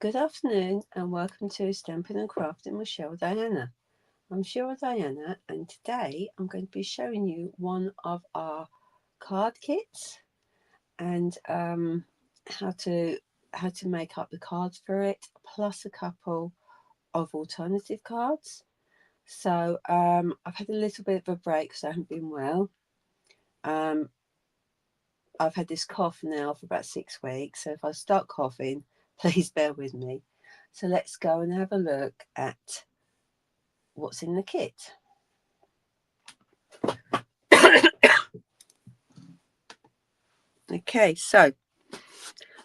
Good afternoon and welcome to Stampin' and Crafting with Cheryl Diana. I'm Cheryl Diana and today I'm going to be showing you one of our card kits and how to make up the cards for it, plus a couple of alternative cards. So I've had a little bit of a break because I haven't been well. I've had this cough now for about 6 weeks, so if I start coughing, please bear with me. So let's go and have a look at what's in the kit. Okay, so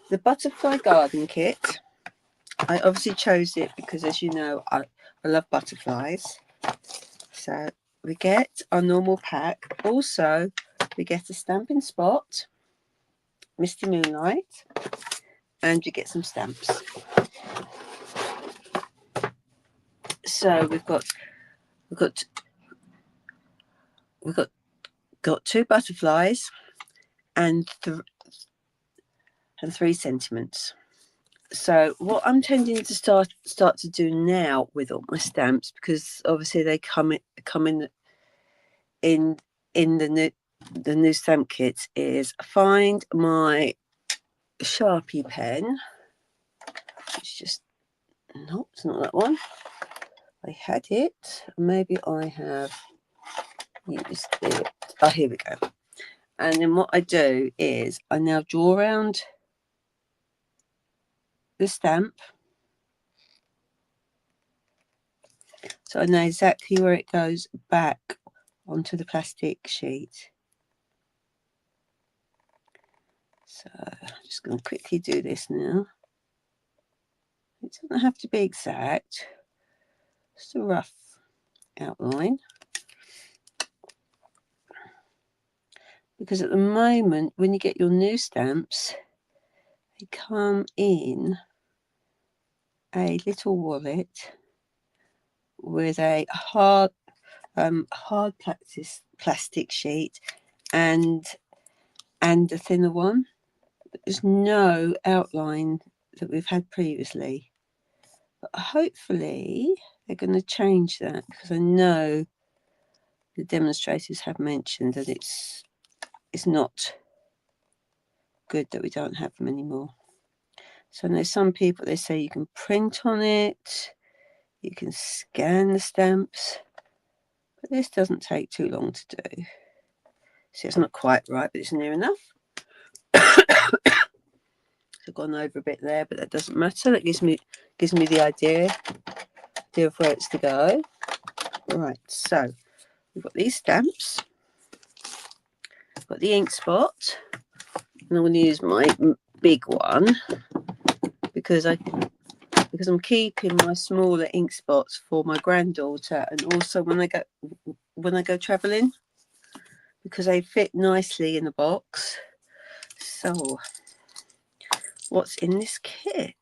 the butterfly garden kit, I obviously chose it because, as you know, I love butterflies. So we get our normal pack. Also, we get a Stampin' Spot, Misty Moonlight, and we get some stamps. So we've got 2 butterflies and 3 sentiments. So what I'm tending to start to do now with all my stamps, because obviously they come in the new stamp kits, is find my Sharpie pen. It's just it's not that one. I had it. Maybe I have used it. Oh, here we go. And then what I do is I now draw around the stamp, so I know exactly where it goes back onto the plastic sheet. So I'm just going to quickly do this now. It doesn't have to be exact, just a rough outline. Because at the moment, when you get your new stamps, they come in a little wallet with a hard plastic sheet and a thinner one. There's no outline that we've had previously, but hopefully they're going to change that, because I know the demonstrators have mentioned that it's not good that we don't have them anymore. So I know some people, they say you can print on it, you can scan the stamps, but this doesn't take too long to do. See, it's not quite right, but it's near enough. I've gone over a bit there, but that doesn't matter. That gives me the idea of where it's to go. Right, so we've got these stamps. I've got the ink spot, and I'm going to use my big one because I'm keeping my smaller ink spots for my granddaughter, and also when I go travelling, because they fit nicely in the box. So what's in this kit?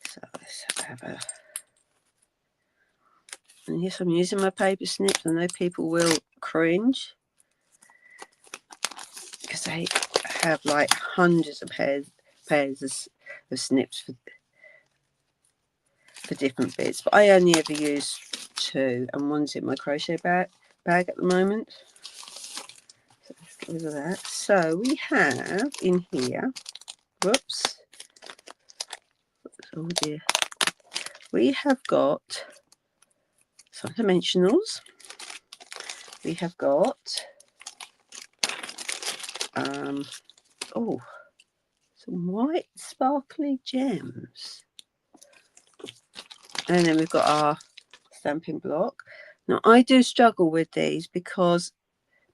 So let's have a... And yes, I'm using my paper snips. I know people will cringe because they have like hundreds of pairs of snips for different bits, but I only ever use 2, and one's in my crochet bag at the moment. So let's get rid of that. So we have in here, whoops, oh dear, we have got some dimensionals. We have got some white sparkly gems, and then we've got our stamping block. Now I do struggle with these because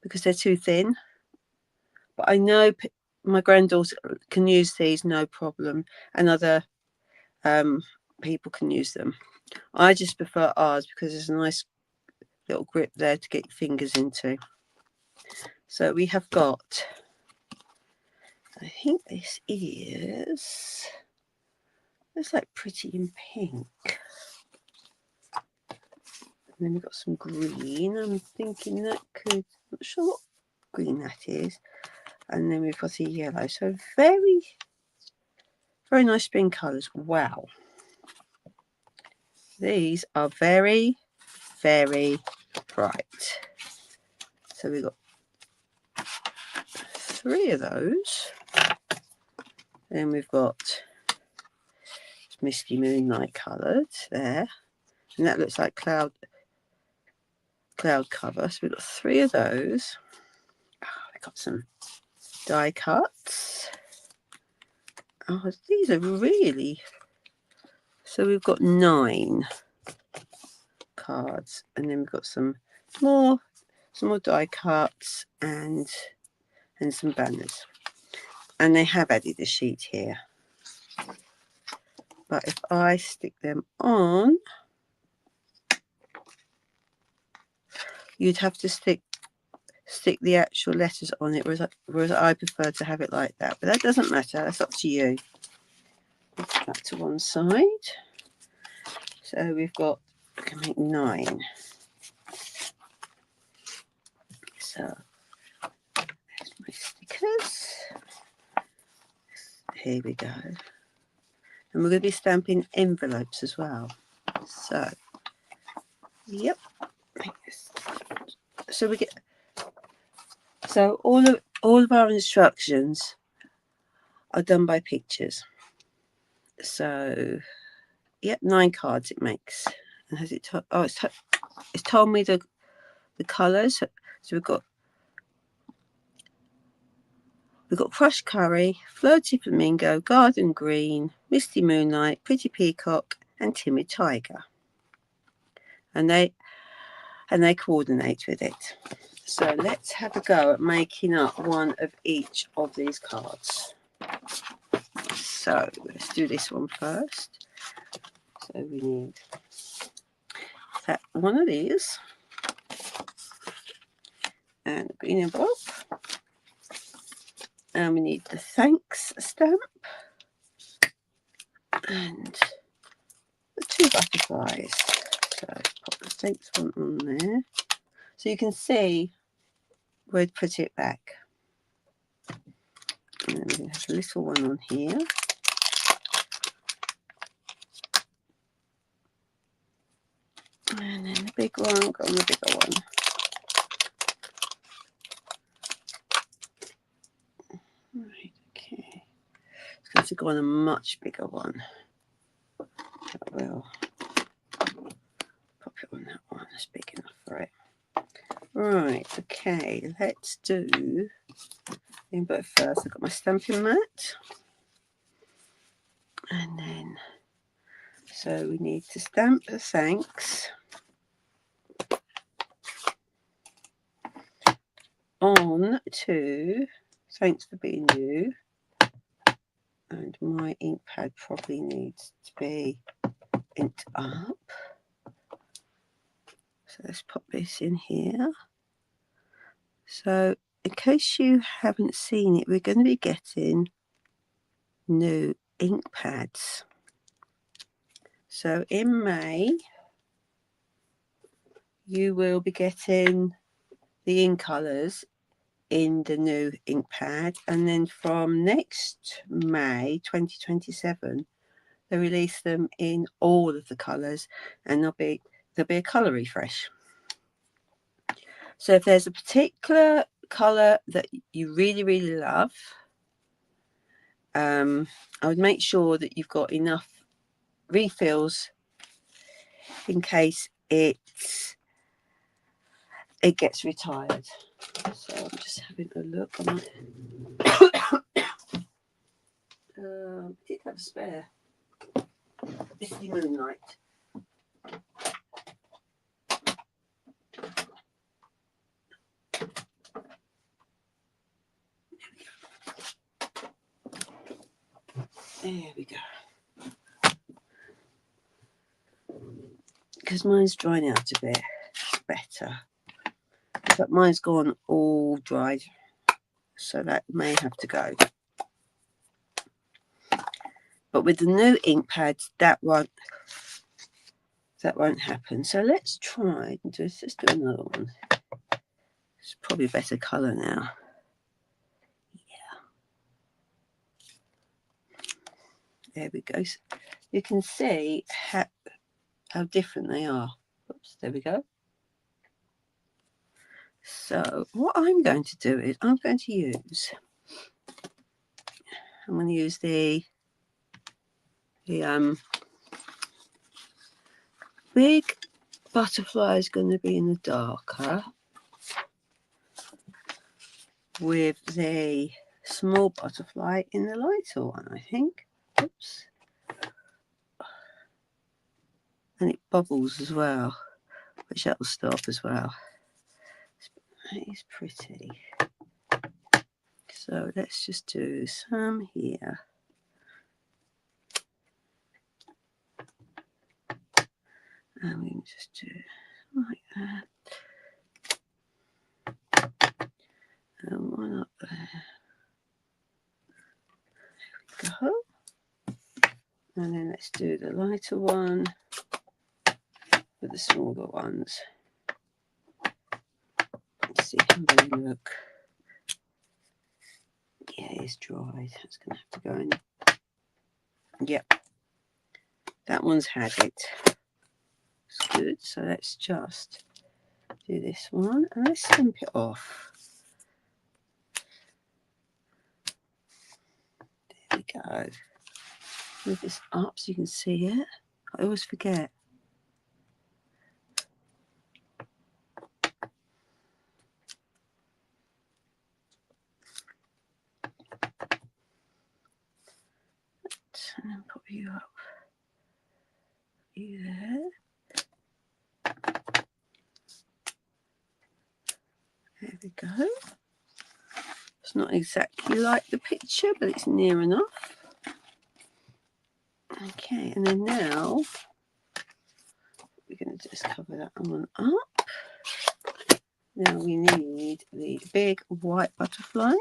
they're too thin, but I know my granddaughter can use these no problem, and other people can use them. I just prefer ours because there's a nice little grip there to get your fingers into. So we have got, I think this is, it's like pretty in pink. And then we've got some green. I'm thinking that could, not sure what green that is. And then we've got a yellow. So very, Very nice spring colours. Wow. These are very, very bright. So we've got 3 of those. Then we've got misty moonlight coloured there. And that looks like cloud cover. So we've got 3 of those. Oh, we've got some die cuts. Oh, these are really... So we've got 9 cards. And then we've got some more die cuts and some banners. And they have added a sheet here. But if I stick them on, you'd have to stick the actual letters on it, whereas I prefer to have it like that. But that doesn't matter. That's up to you. Put that to one side. So we've got, I can make 9. So there's my stickers. Here we go. And we're going to be stamping envelopes as well. So, yep. So we get... So all of our instructions are done by pictures. So, yep, 9 cards it makes. And has it? It's told me the colours. So we've got crushed curry, fleur de flamingo, garden green, misty moonlight, pretty peacock, and timid tiger. And they coordinate with it. So let's have a go at making up one of each of these cards. So let's do this one first. So we need that one of these and a green envelope. And we need the thanks stamp and the 2 butterflies. So pop the thanks one on there. So you can see where to put it back. And then we're going to have a little one on here. And then the big one, go on the bigger one. Right, okay. It's going to go on a much bigger one. That will pop it on that one. That's big enough for it. Right, okay, let's do the envelope first. I've got my stamping mat. And then, so we need to stamp the thanks on to thanks for being you. And my ink pad probably needs to be inked up. So let's pop this in here. So in case you haven't seen it, we're going to be getting new ink pads. So in May, you will be getting the ink colours in the new ink pad, and then from next May 2027 they release them in all of the colours, and there'll be a colour refresh. So if there's a particular colour that you really love, I would make sure that you've got enough refills in case it gets retired. So I'm just having a look. I might did have a spare. Misty moonlight. There we go. Because mine's drying out a bit. It's better. But mine's gone all dried, so that may have to go. But with the new ink pads, that won't happen. So let's try and just do another one. It's probably a better colour now. There we go. So you can see how different they are. Oops, there we go. So what I'm going to do is I'm going to use the big butterfly is going to be in the darker, with the small butterfly in the lighter one, I think. Oops. And it bubbles as well, which that will stop as well. That is pretty. So let's just do some here. And we can just do like that. And one up there. There we go. And then let's do the lighter one with the smaller ones. Let's see how they look. Yeah, it's dried. That's going to have to go in. Yep. That one's had it. It's good. So let's just do this one and let's stamp it off. There we go. Move this up so you can see it. I always forget. And then pop you up. You there. There we go. It's not exactly like the picture, but it's near enough. Okay, and then now we're going to just cover that one up. Now we need the big white butterfly.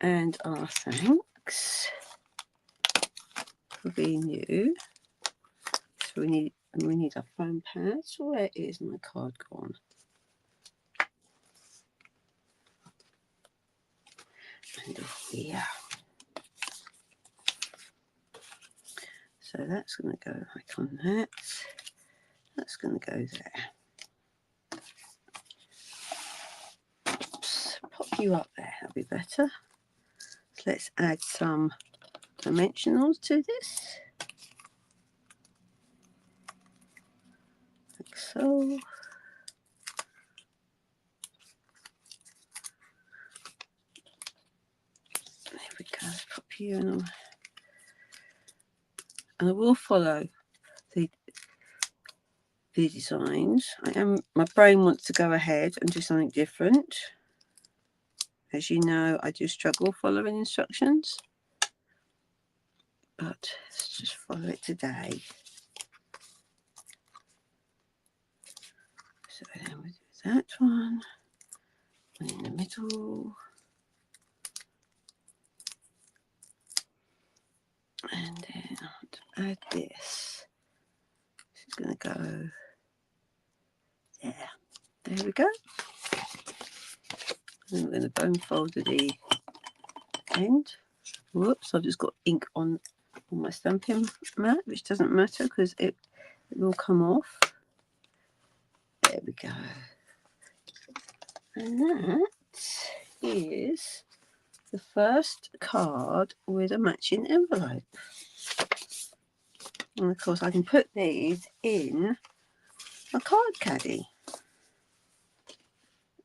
And our thanks for being you. So we need our foam pads. Where is my card gone? And here. So that's going to go like on that. That's going to go there. Oops, pop you up there. That'll be better. So let's add some dimensionals to this. Like so. There we go. Let's pop you in. And I will follow the designs. My brain wants to go ahead and do something different. As you know, I do struggle following instructions, but let's just follow it today. So then we'll do that one in the middle, and then I want to add this. This is going to go there. There we go. And we're going to bone fold at the end. Whoops, I've just got ink on my stamping mat, which doesn't matter because it will come off. There we go. And that is the first card with a matching envelope. And of course I can put these in a card caddy.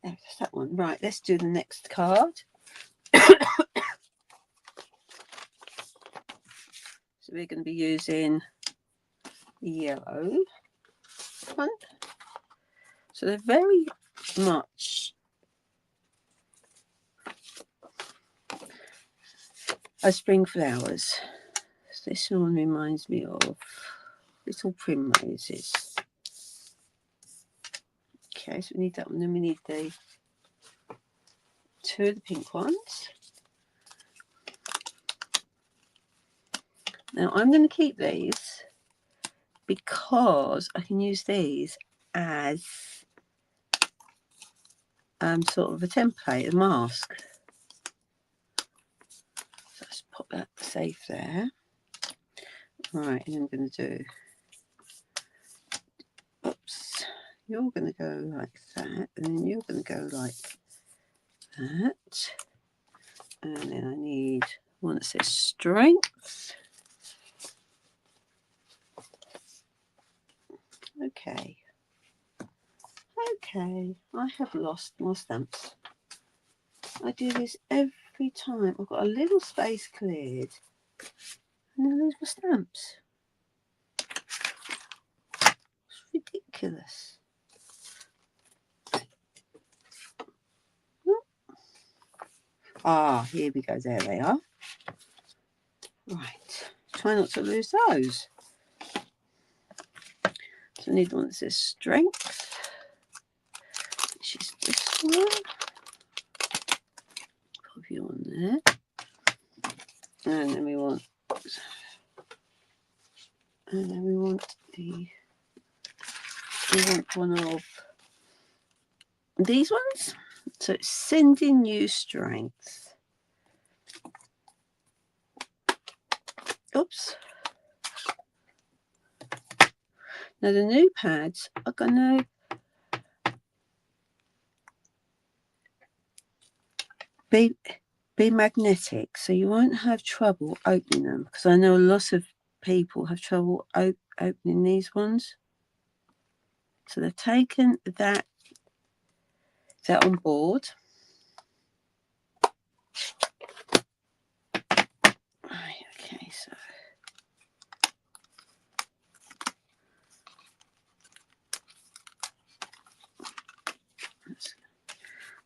There's that one. Right, let's do the next card. So we're going to be using the yellow one. So they're very much as spring flowers. So this one reminds me of little primroses. Okay, so we need that one. Then we need the two of the pink ones. Now I'm going to keep these because I can use these as sort of a template, a mask. So let's pop that safe there. Right, and I'm going to do, oops, you're going to go like that, and then you're going to go like that. And then I need one that says strength. Okay. Okay, I have lost my stamps. I do this every time. I've got a little space cleared. And then there's my stamps. It's ridiculous. Ah, here we go. There they are. Right. Try not to lose those. So I need one that says strength, which is this one. Pop you on there. And then we want one of these ones. So it's sending you strength. Oops. Now the new pads are going to be magnetic, so you won't have trouble opening them, because I know a lot of people have trouble opening these ones. So they've taken that on board. Right, okay,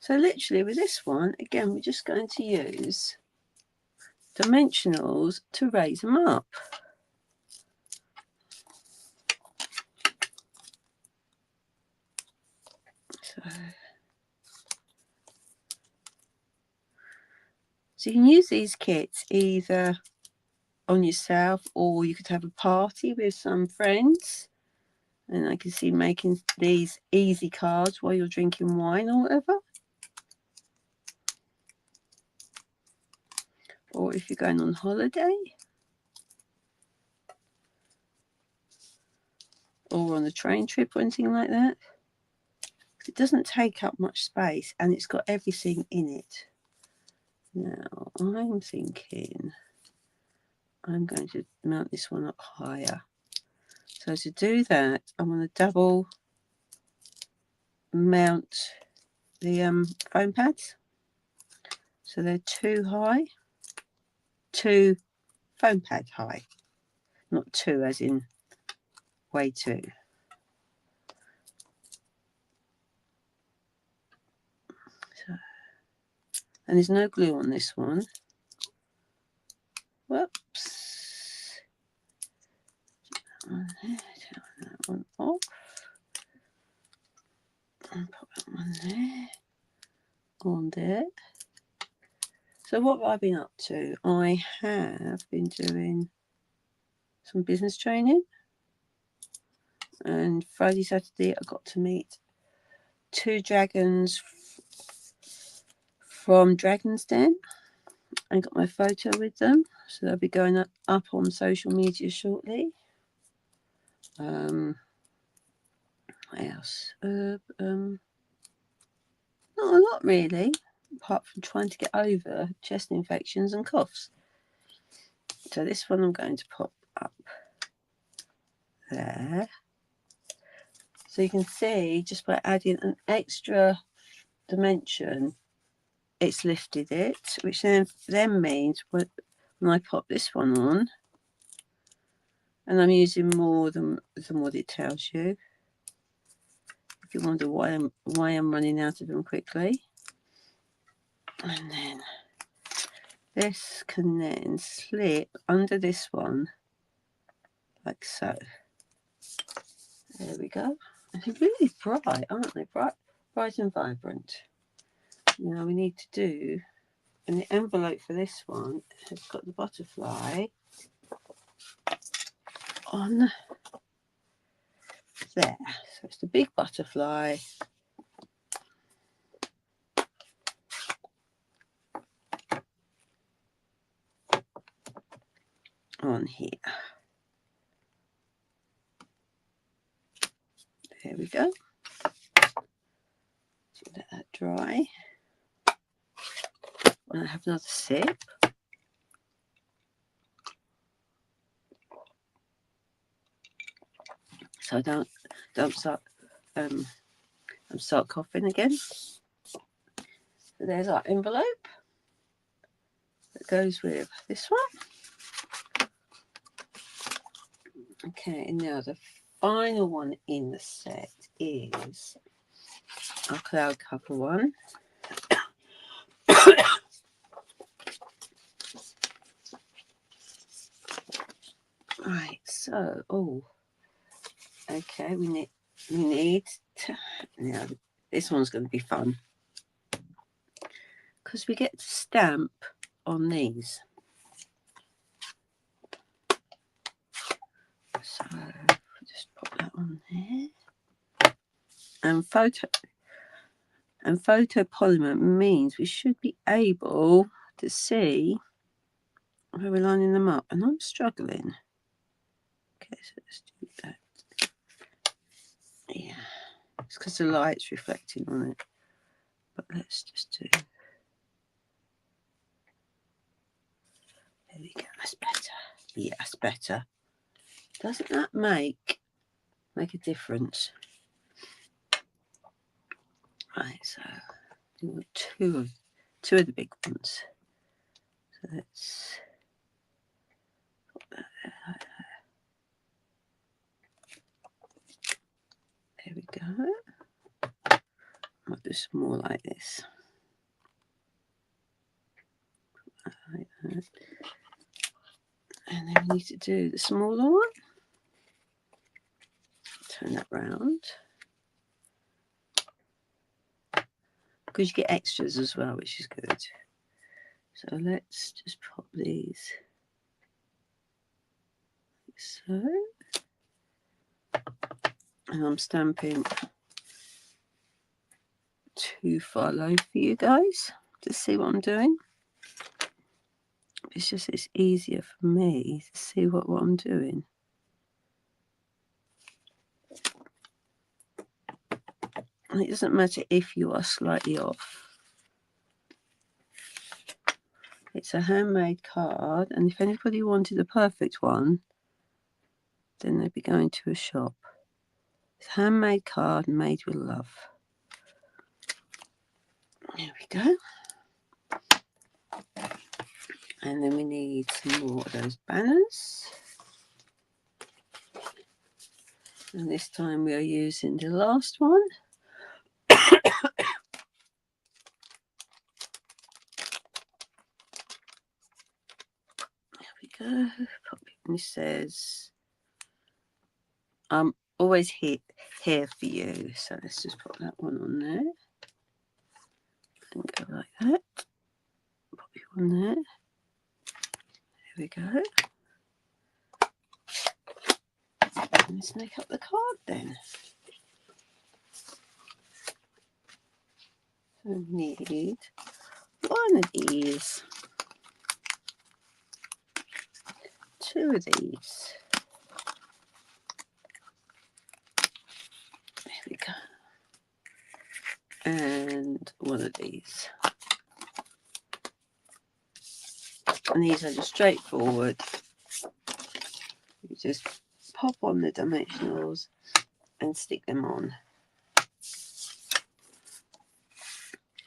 so literally with this one, again, we're just going to use dimensionals to raise them up. So you can use these kits either on yourself, or you could have a party with some friends, and I can see making these easy cards while you're drinking wine or whatever. Or if you're going on holiday, or on a train trip or anything like that. It doesn't take up much space, and it's got everything in it. Now I'm thinking I'm going to mount this one up higher. So to do that, I'm going to double mount the foam pads. So they're two foam pad high, not two as in way two. So, and there's no glue on this one. Whoops. Turn that one off. And put that one there. On there. So what have I been up to? I have been doing some business training, and Friday, Saturday I got to meet two dragons from Dragon's Den and got my photo with them, so they'll be going up on social media shortly. What else? Not a lot really, apart from trying to get over chest infections and coughs. So this one I'm going to pop up there. So you can see, just by adding an extra dimension, it's lifted it, which then means when I pop this one on, and I'm using more than what it tells you. If you wonder why I'm running out of them quickly. And then this can then slip under this one, like so. There we go. And they're really bright, aren't they? Bright and vibrant. Now we need to do, and the envelope for this one has got the butterfly on there. So it's the big butterfly. one here. There we go. So let that dry. And I have another sip. So I don't start coughing again. So there's our envelope that goes with this one. Okay, and now the final one in the set is our cloud cover one. Right, so okay, we need to, now this one's going to be fun because we get to stamp on these. So just put that on there. And photopolymer means we should be able to see where we're lining them up, and I'm struggling. Okay, so let's do that. Yeah, it's because the light's reflecting on it, but let's just do. There we go. That's better. Yeah, that's better. Doesn't that make a difference? Right, so we want two of the big ones. So let's put that there. There we go. I'll do some more like this. Like that. And then we need to do the smaller one. Turn that round. Because you get extras as well, which is good. So let's just pop these like so. And I'm stamping too far low for you guys to see what I'm doing. It's easier for me to see what I'm doing. And it doesn't matter if you are slightly off. It's a handmade card, and if anybody wanted a perfect one, then they'd be going to a shop. It's a handmade card made with love. There we go. And then we need some more of those banners. And this time we are using the last one. There we go. And it says, I'm always here for you. So let's just put that one on there. And go like that. Put you on there. There we go. And let's make up the card then. So we need one of these, two of these. There we go. And one of these. And these are just straightforward. You just pop on the dimensionals and stick them on.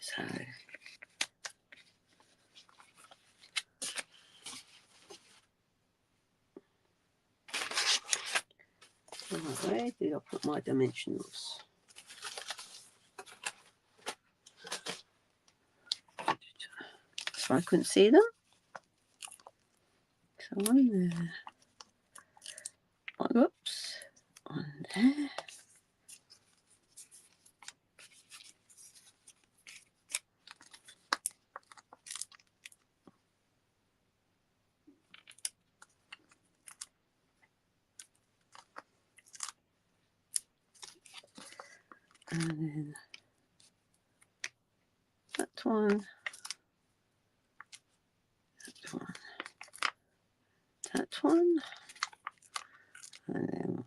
So where did I put my dimensionals? So I couldn't see them. So on there. Oh, whoops. On there. And then that one, that one, and then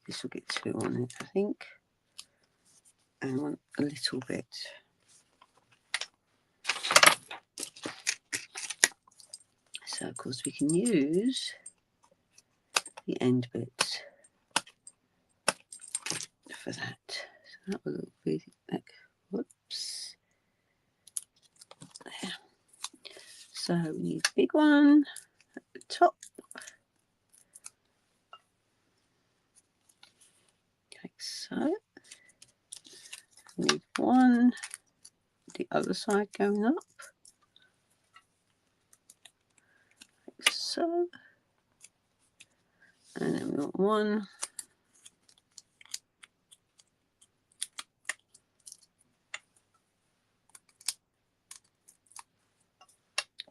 this will get 2 on it, I think, and I want a little bit. So of course we can use the end bits for that. So that will look really like, whoops, there. So we need a big one at the top, like so. We need one the other side going up, like so. And then we want one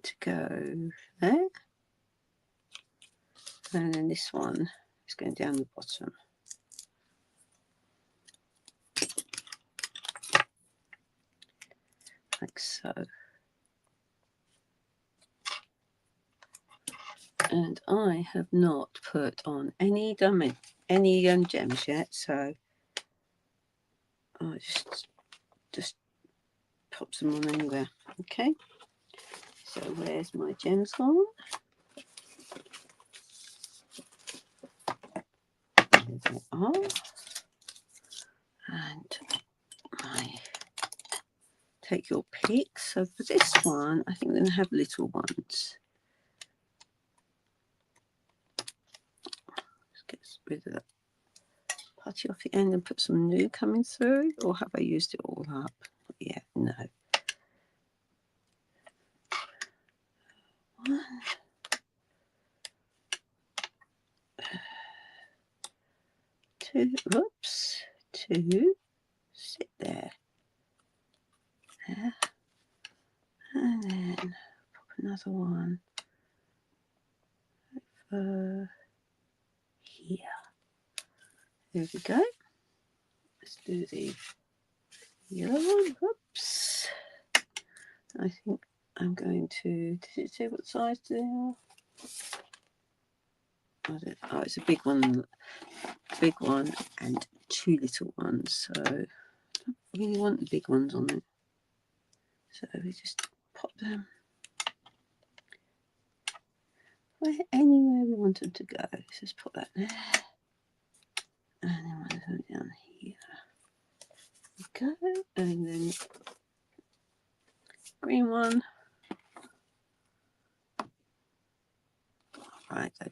to go there. And then this one is going down the bottom. Like so. And I have not put on any gems yet, so I just pop them on anywhere. Okay. So where's my gems gone? There they are. And take your pick. So for this one, I think we're going to have little ones. Let's get rid of that putty off the end and put some new coming through. Or have I used it all up? Yeah, no. 1, 2, whoops, 2, sit there, there, and then pop another one over here. There we go. Let's do the yellow one. Whoops. I think I'm going to, did it say what size they are? Oh, it's a big one and 2 little ones. So I don't really want the big ones on it. So we just pop them anywhere we want them to go. Let's just put that there. And then one of them down here. There we go. And then green one. Right, I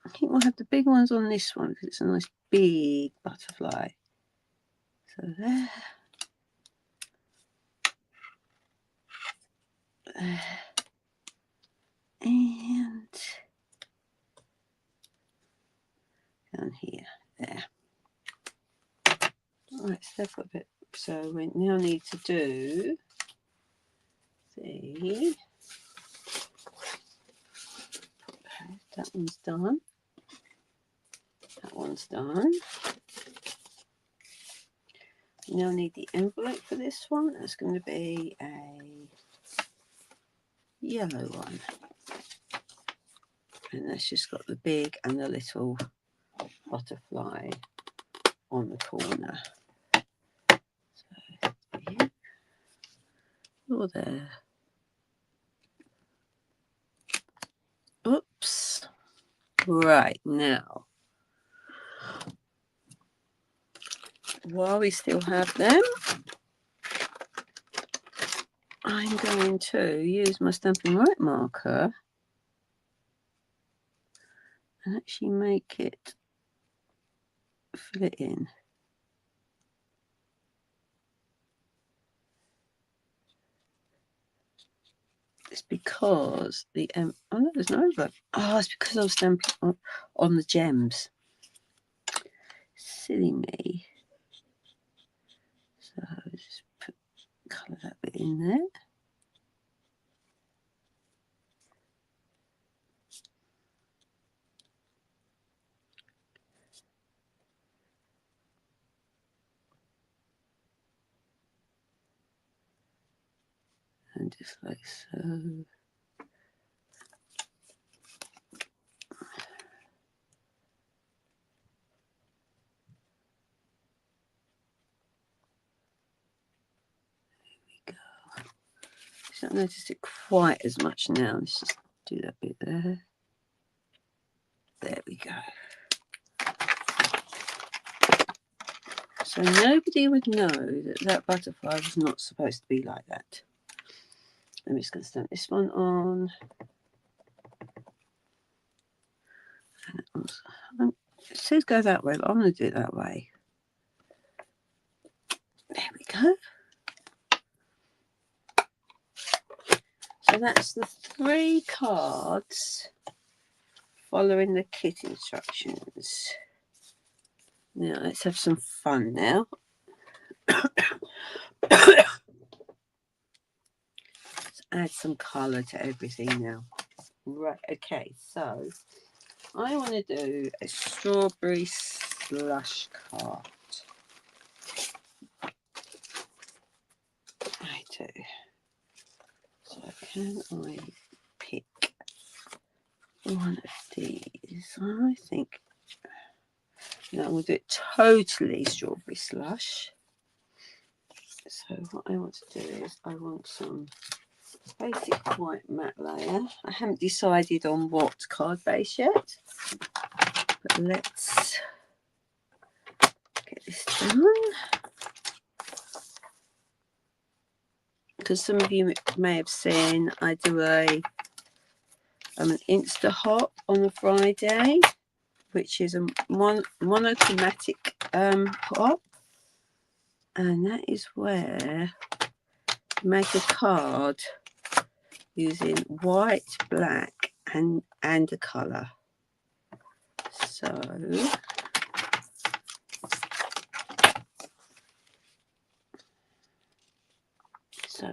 think we'll have the big ones on this one because it's a nice big butterfly. So there. There. And down here, there. Right, so they've got a bit. So we now need to do the. That one's done. That one's done. We now need the envelope for this one. That's going to be a yellow one. And that's just got the big and the little butterfly on the corner. So, yeah. Oh, there. Oops. Right, now, while we still have them, I'm going to use my Stampin' Right marker and actually make it fill it in. It's because the oh no, there's no overlap. Oh, it's because I was stamping on the gems. Silly me. So just colour that bit in there. And just like so. I don't notice it quite as much now. Let's just do that bit there. There we go. So nobody would know that that butterfly was not supposed to be like that. I'm just going to stamp this one on. And it says go that way, but I'm going to do it that way. There we go. So that's the 3 cards following the kit instructions. Now let's have some fun now. Let's add some colour to everything now. Right, okay, so I want to do a strawberry slush card. I do. So can I pick one of these? I think no, I'm going to do it totally strawberry slush. So what I want to do is I want some basic white matte layer. I haven't decided on what card base yet, but let's get this done. Because some of you may have seen I do an Insta Hop on a Friday, which is a monochromatic hop, and that is where you make a card using white, black, and a colour. So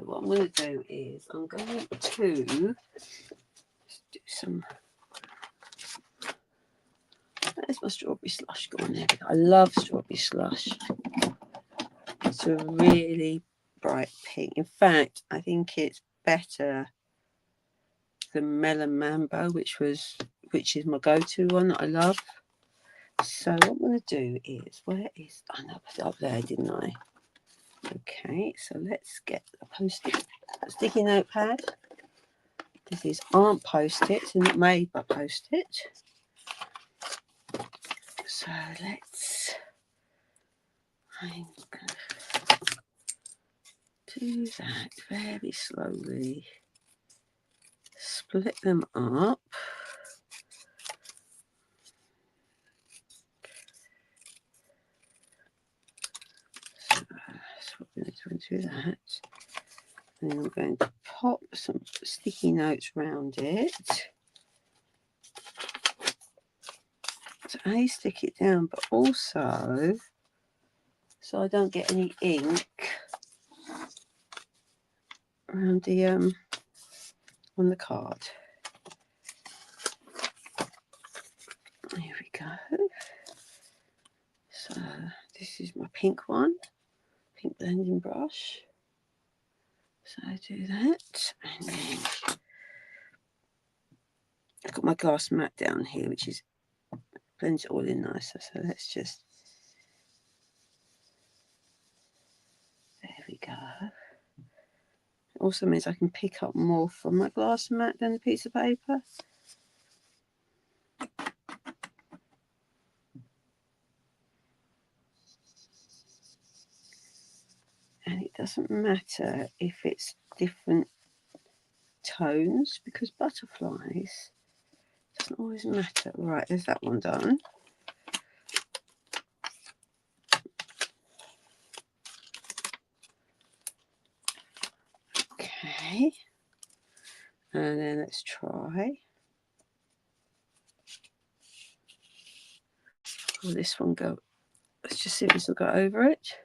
what I'm going to do is I'm going to do some. There's my strawberry slush going there. I love strawberry slush. It's a really bright pink. In fact, I think it's better than Melon Mambo, which is my go-to one that I love. So what I'm going to do is, I know I put it up there, didn't I? Okay, so let's get a post-it sticky notepad. These aren't post-its, they're not made by post-it. So I'm going to do that very slowly. Split them up. So we're going to do that. And then I'm going to pop some sticky notes around it. To stick it down, but also so I don't get any ink around the on the card. Here we go. So this is my pink one, pink blending brush. So I do that, and then I've got my glass mat down here, which is blends it all in nicer. So let's just, there we go. It also means I can pick up more from my glass mat than a piece of paper. And it doesn't matter if it's different tones, because butterflies doesn't always matter. Right, there's that one done. Okay, and then let's try. Will this one go? Let's just see if this will go over it.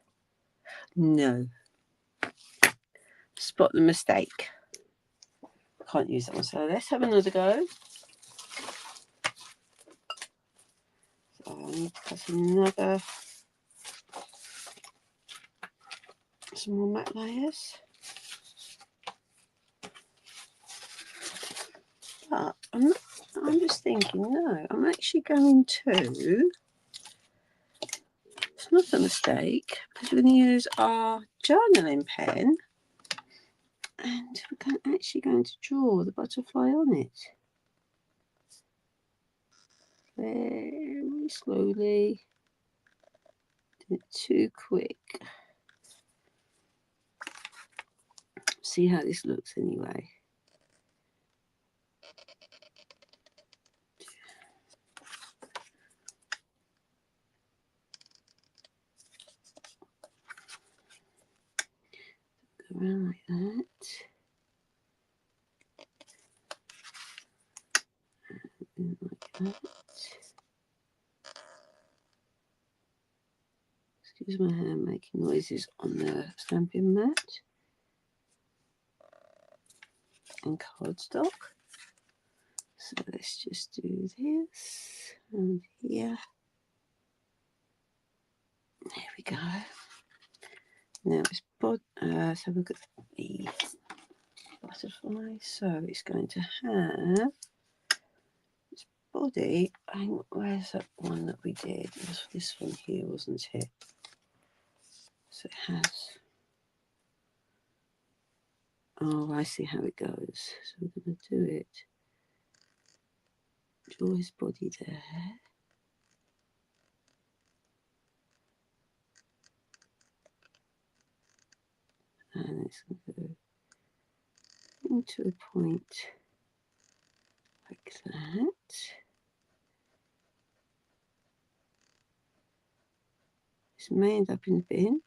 No. Spot the mistake. Can't use that one. So let's have another go. So I need to cut some more matte layers. But I'm just thinking, no, I'm actually going to, it's not a mistake, because we're going to use our journaling pen And we're actually going to draw the butterfly on it. Very slowly. Do it too quick. See how this looks anyway. Go around like that. And like that. Excuse my hand making noises on the stamping mat and cardstock. So let's just do this and here. There we go. Now it's let's have a look at the butterfly. So it's going to have its body. Hang on, where's that one that we did? It was this one here, wasn't it? So it has. Oh, I see how it goes. So we're going to do it. Draw his body there. And it's going to go into a point like that. This may end up in the bin.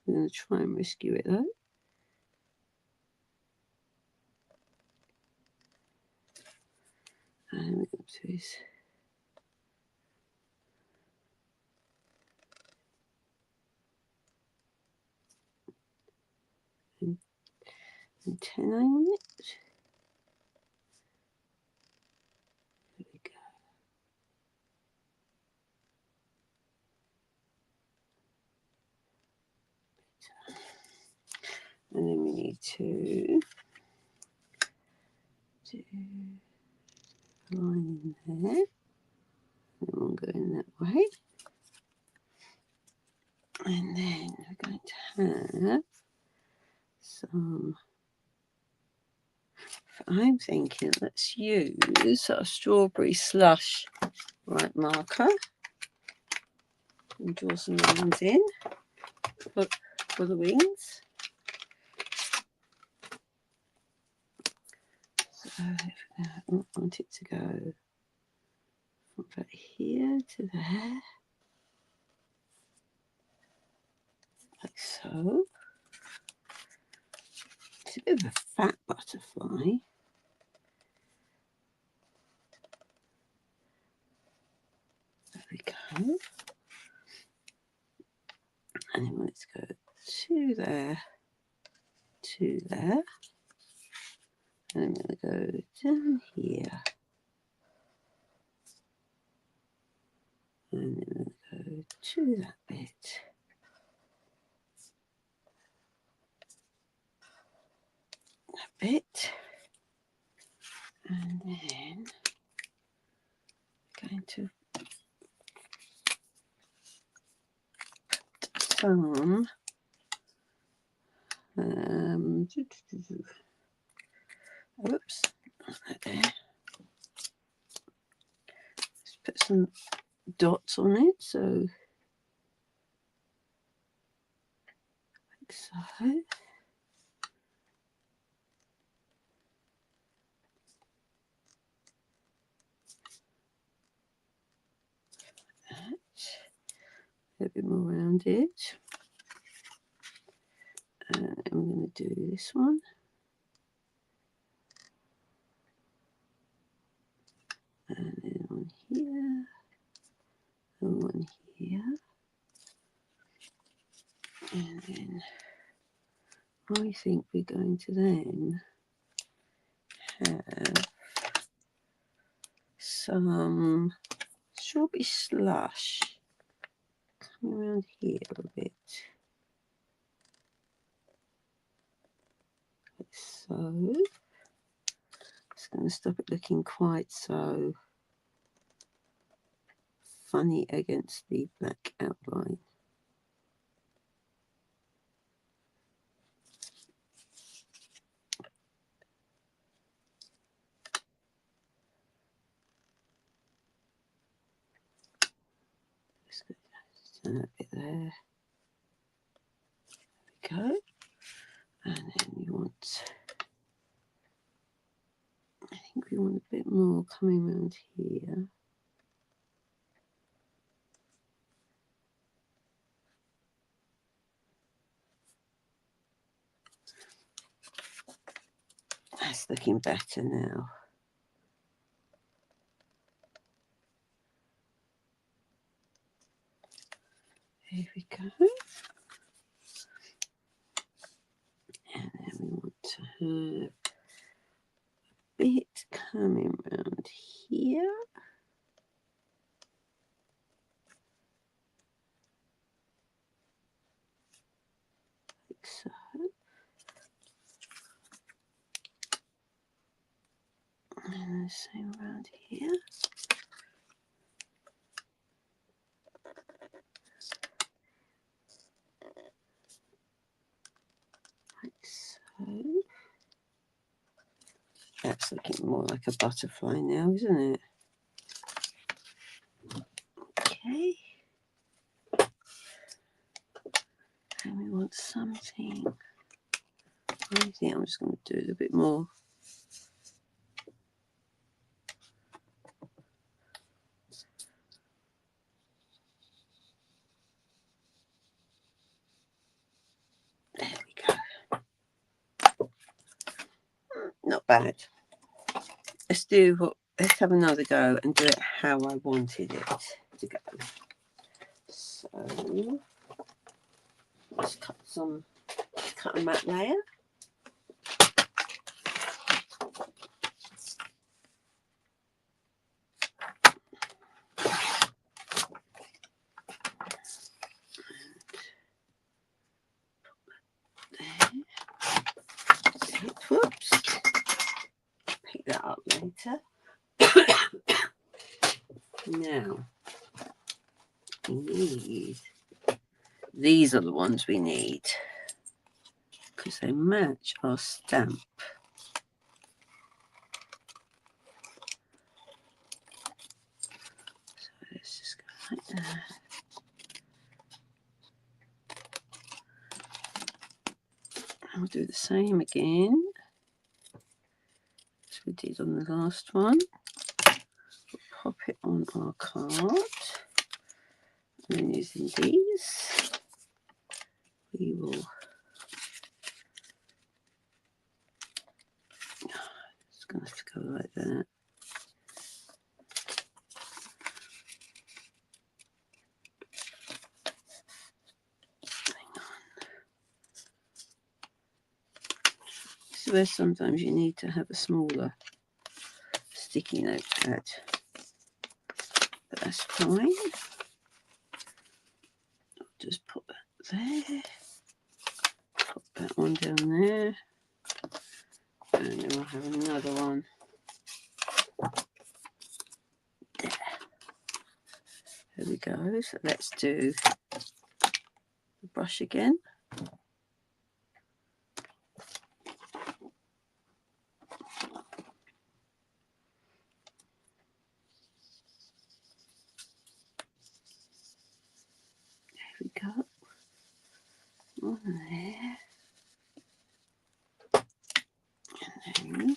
I'm going to try and rescue it though. And we're going to his antennae on it. There we go. And then we need to do a line in there. And we'll go in that way. And then we're going to have some. I'm thinking let's use a strawberry slush white marker and draw some lines in for the wings. So I don't want it to go from about here to there, like so. It's a bit of a fat butterfly. There we go. And then let's go to there, to there. And I'm going to go down here. And then I'm going to go to that bit. That bit. And then I'm going to put some oops, right there. Let's put some dots on it, so like so. A bit more rounded. And I'm going to do this one. And then one here. And one here. And then I think we're going to then have some strawberry slush coming around here a bit. Like so. It's going to stop it looking quite so funny against the black outline. and that bit there. There we go. And then we want, I think we want a bit more coming around here. That's looking better now. Here we go. And then we want to have a bit coming around here. Like so. And the same around here. Like so. That's looking more like a butterfly now, isn't it? Okay. And we want something. I think I'm just going to do it a bit more. There we go. Not bad. Let's have another go and do it how I wanted it to go. So let's cut a matte layer. Whoops. Pick that up later. Now, we need, these are the ones we need because they match our stamp. So let's just go like that. I'll do the same again as we did on the last one. We'll pop it on our card. And then using these, we will it's going to have to go like that. This is where sometimes you need to have a smaller sticky notepad, but that's fine. I'll just put that there, put that one down there, and then we'll have another one there. There we go. So let's do the brush again. There we go. One there. And then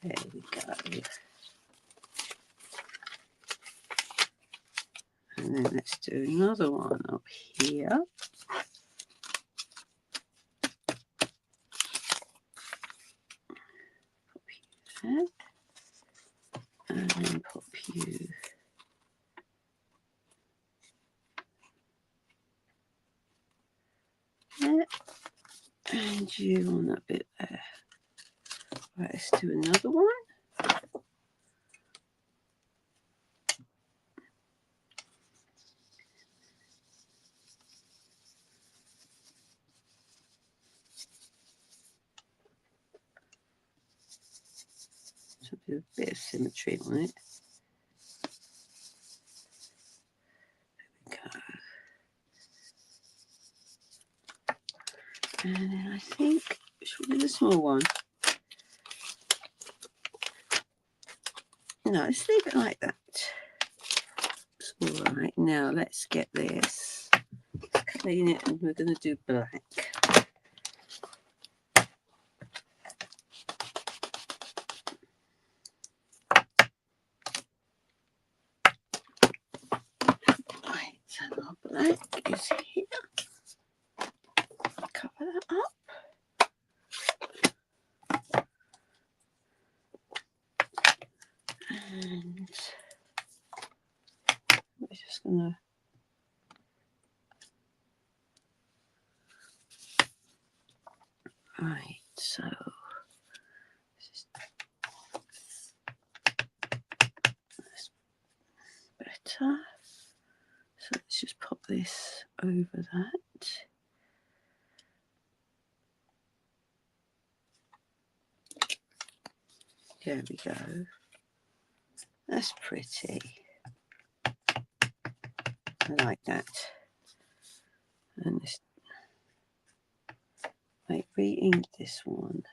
there we go. And then let's do another one up here. Pop you there. And then pop you there. And you on that bit there. Right, let's do another one. So do a bit of symmetry on it. There we go. And then I think we should do the small one. No, let's leave it like that. Right, now let's get this. Clean it, and we're going to do black. Right, so our black is here. Cover that up. And we're just going to right, so that's better. So let's just pop this over that. There we go. That's pretty. I like that. And this, I re-inked this one,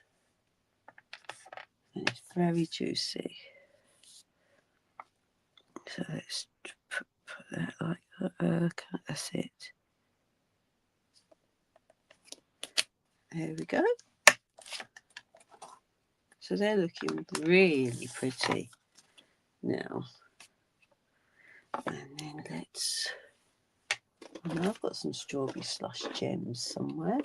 and it's very juicy. So let's put that like that. That's it. There we go. So they're looking really pretty now. And then let's. Well, I've got some strawberry slush gems somewhere.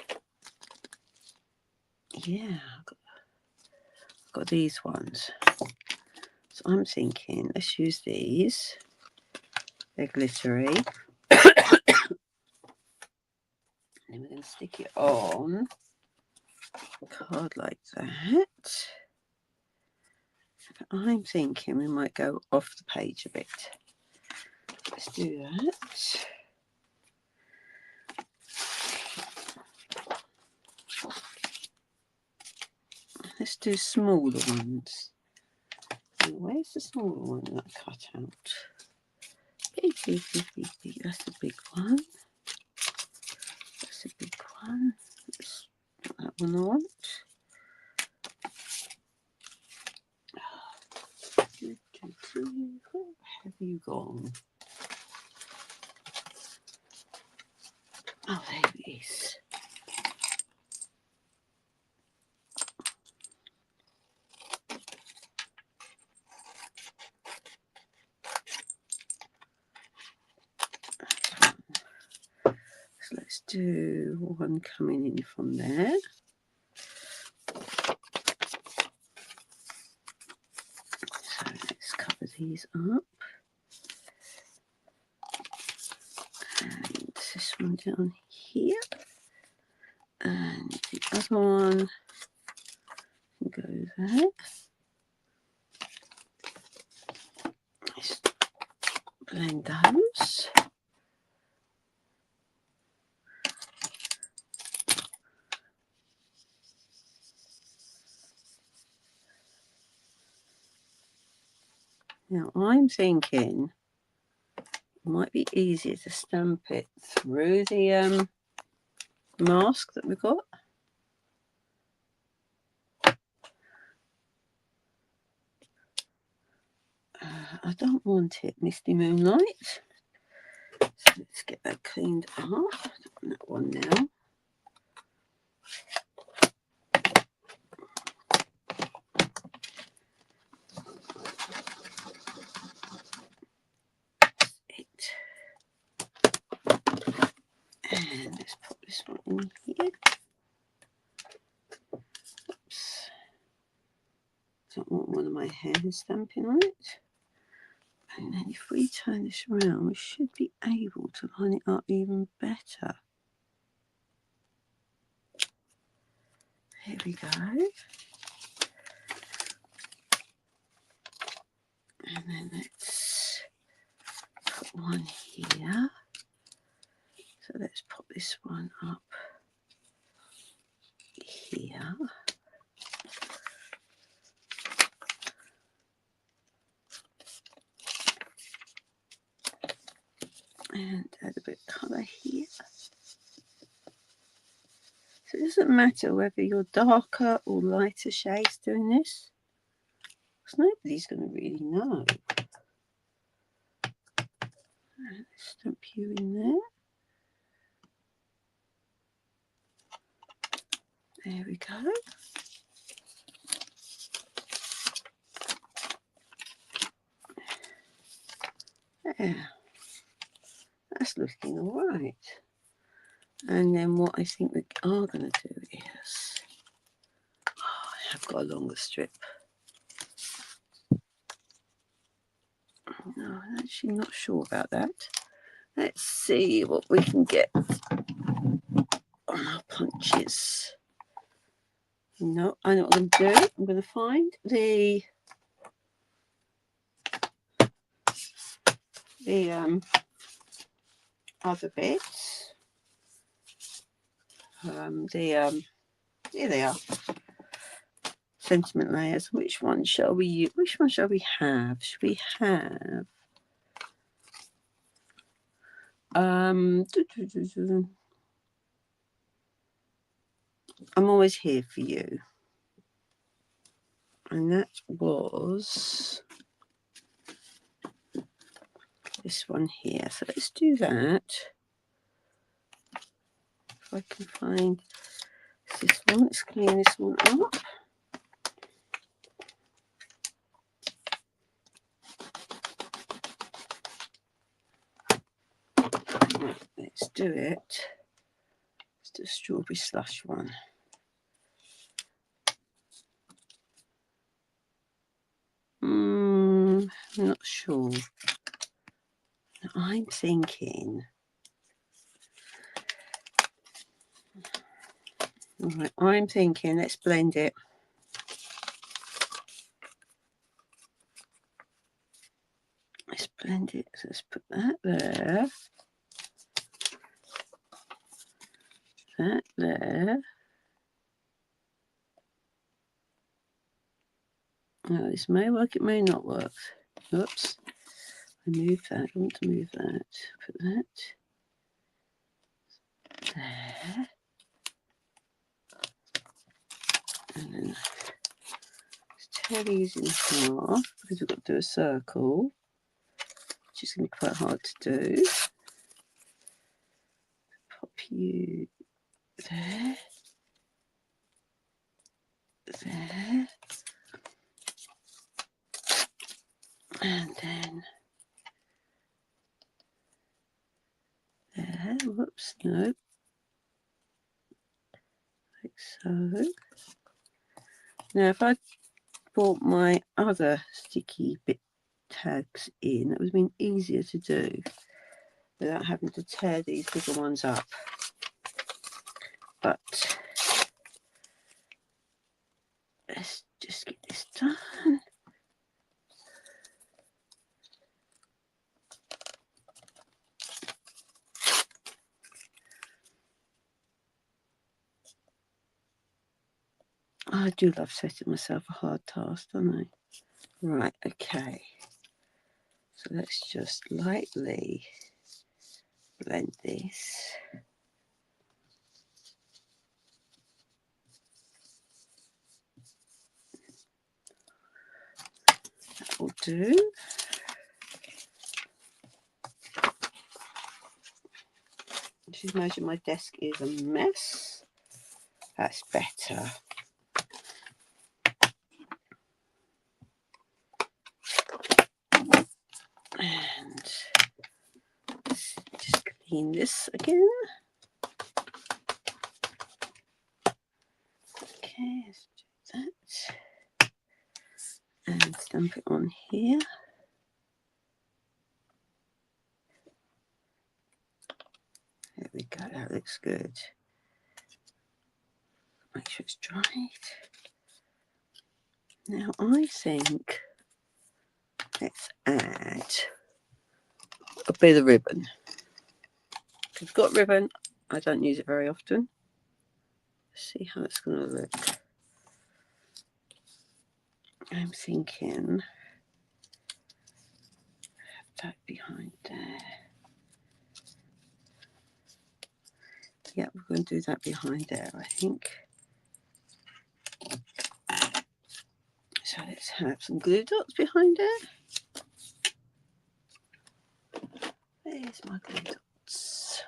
Yeah, I've got these ones. So I'm thinking, let's use these. They're glittery. And then we're going to stick it on a card like that. I'm thinking we might go off the page a bit. Let's do that. Let's do smaller ones. Where's the smaller one that I cut out? That's the big one. That's a big one. That's not that one I want. Where have you gone? Oh, there it is. So let's do one coming in from there. So let's cover these up. And this one down here. And the other one can go there. Let's blend those. Now I'm thinking it might be easier to stamp it through the mask that we've got. I don't want it misty moonlight. So let's get that cleaned up. That one now. And let's put this one in here. Oops. Don't want one of my hairs stamping on it. And then if we turn this around, we should be able to line it up even better. Here we go. And then let's put one here. So let's pop this one up here. And add a bit of colour here. So it doesn't matter whether you're darker or lighter shades doing this, because nobody's going to really know. Stamp you in there. There we go. There. That's looking all right. And then what I think we are going to do is, I have got a longer strip. No, I'm actually not sure about that. Let's see what we can get on our punches. No, I know what I'm going to do. I'm going to find the other bits. Here they are. Sentiment layers. Which one shall we use? Which one shall we have? Should we have I'm always here for you. And that was this one here. So let's do that. If I can find this one, let's clean this one up. Right, let's do it. Let's do a strawberry slush one. I'm not sure. I'm thinking. Right, I'm thinking. Let's blend it. Let's blend it. So let's put that there. That there. Now this may work, it may not work. Oops. I moved that. I want to move that. Put that there. And then let's tear these in half because we've got to do a circle, which is going to be quite hard to do. Pop you there. There. And then there. Whoops, no. Like so. Now, if I brought my other sticky bit tags in, that would have been easier to do without having to tear these bigger ones up. But let's just get this done. I do love setting myself a hard task, don't I? Right, okay. So let's just lightly blend this. That will do. Just imagine my desk is a mess. That's better. And let's just clean this again. Okay, let's do that. And stamp it on here. There we go, that looks good. Make sure it's dried. Now I think let's add a bit of ribbon. I've got ribbon, I don't use it very often. Let's see how it's going to look. I'm thinking have that behind there. Yeah, we're going to do that behind there, I think. So let's have some glue dots behind there. There Where's my glue dots?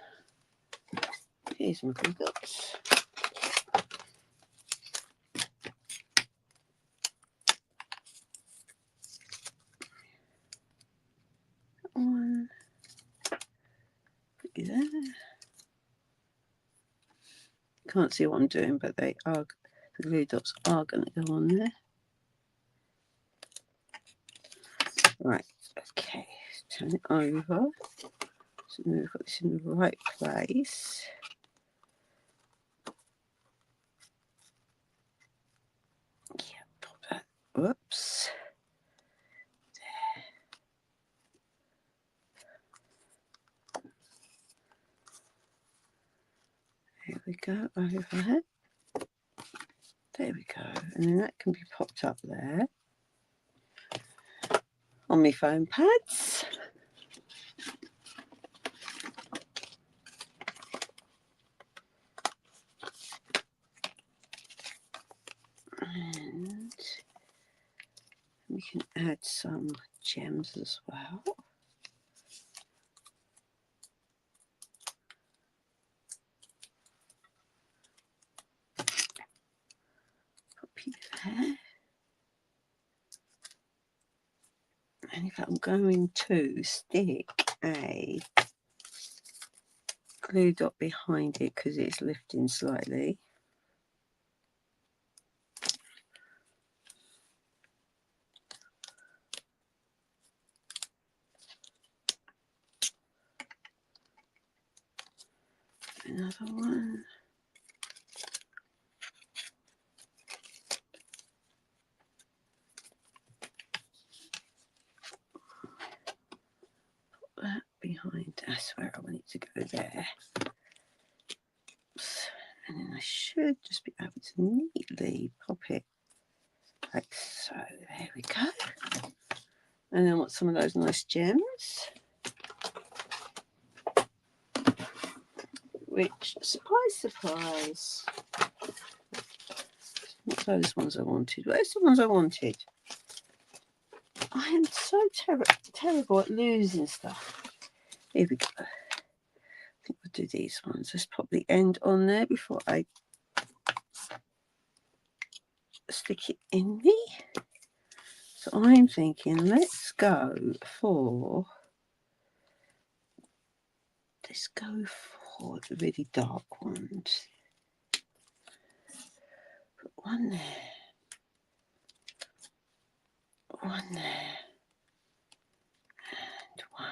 Here's my glue dots. One. Put you there. Can't see what I'm doing, but they are, the glue dots are going to go on there. Right, okay, turn it over. So now we've got this in the right place. Yeah, pop that. Whoops. There we go, over it. There we go, and then that can be popped up there on my foam pads. And we can add some gems as well. Pop you there. And if I'm going to stick a glue dot behind it because it's lifting slightly. Another one. Put that behind. That's where I want it to go there. And then I should just be able to neatly pop it like so. There we go. And then want some of those nice gems, which, surprise, surprise, not those ones I wanted. Where's the ones I wanted? I am so terrible at losing stuff. Here we go. I think we'll do these ones. Let's pop the end on there before I stick it in me. So I'm thinking, let's go for the really dark ones. Put one there, one there, and one.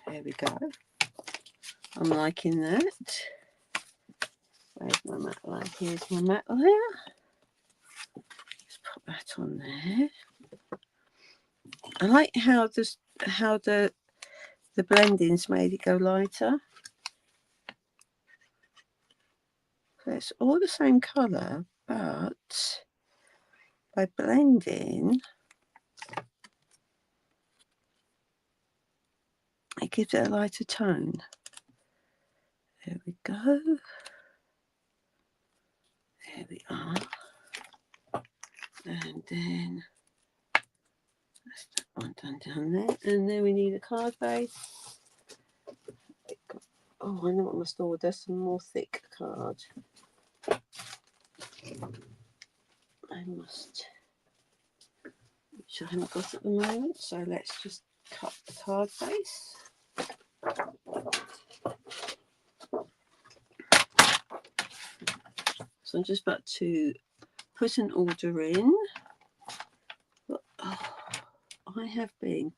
There we go. I'm liking that. Where's my mat layer? Here's my mat layer. Let's put that on there. I like how the blending's made it go lighter. So it's all the same colour, but by blending, it gives it a lighter tone. There we go. There we are. And then that's that one done down there. And then we need a card base. Oh, I know what I must order. Some more thick card. I must, which I haven't got at the moment. So let's just cut the card base. So I'm just about to put an order in. But, oh, I have been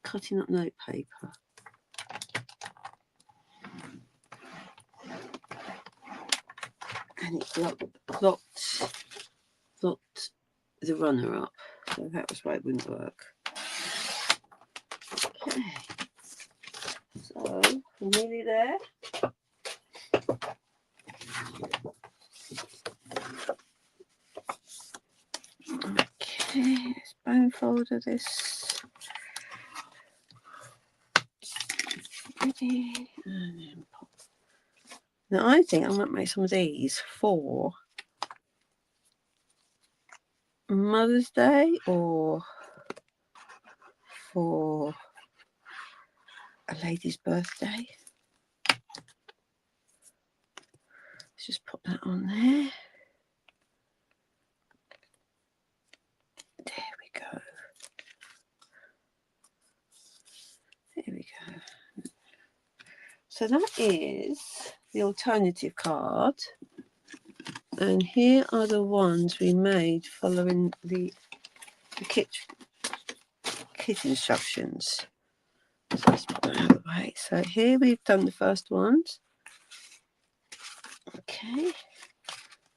cutting up note paper. And it blocked the runner up. So that was why it wouldn't work. Okay. So we're nearly there. Okay, let's bone folder this. Ready. And then pop. Now I think I might make some of these for Mother's Day or for a lady's birthday. Let's just put that on there. There we go. There we go. So that is the alternative card. And here are the ones we made following the kit instructions. So let's put that out of the way. So here we've done the first ones. Okay.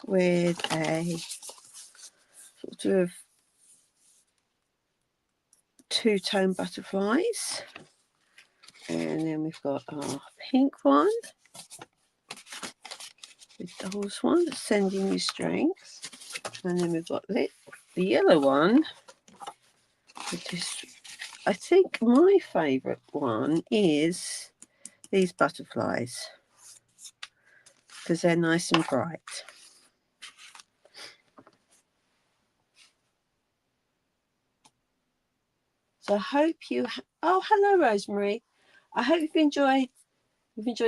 With a sort of two-tone butterflies. And then we've got our pink one. With those ones, sending you strength. And then we've got the yellow one, which is, I think my favourite one is these butterflies, because they're nice and bright. So I hope you, oh, hello Rosemary. I hope you've enjoyed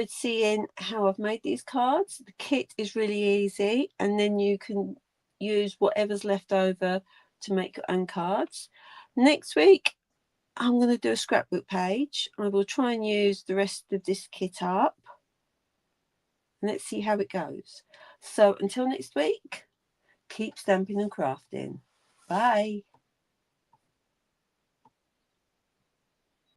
seeing how I've made these cards. The kit is really easy, and then you can use whatever's left over to make your own cards. Next week, I'm going to do a scrapbook page. I will try and use the rest of this kit up. And let's see how it goes. So until next week, keep stamping and crafting. Bye.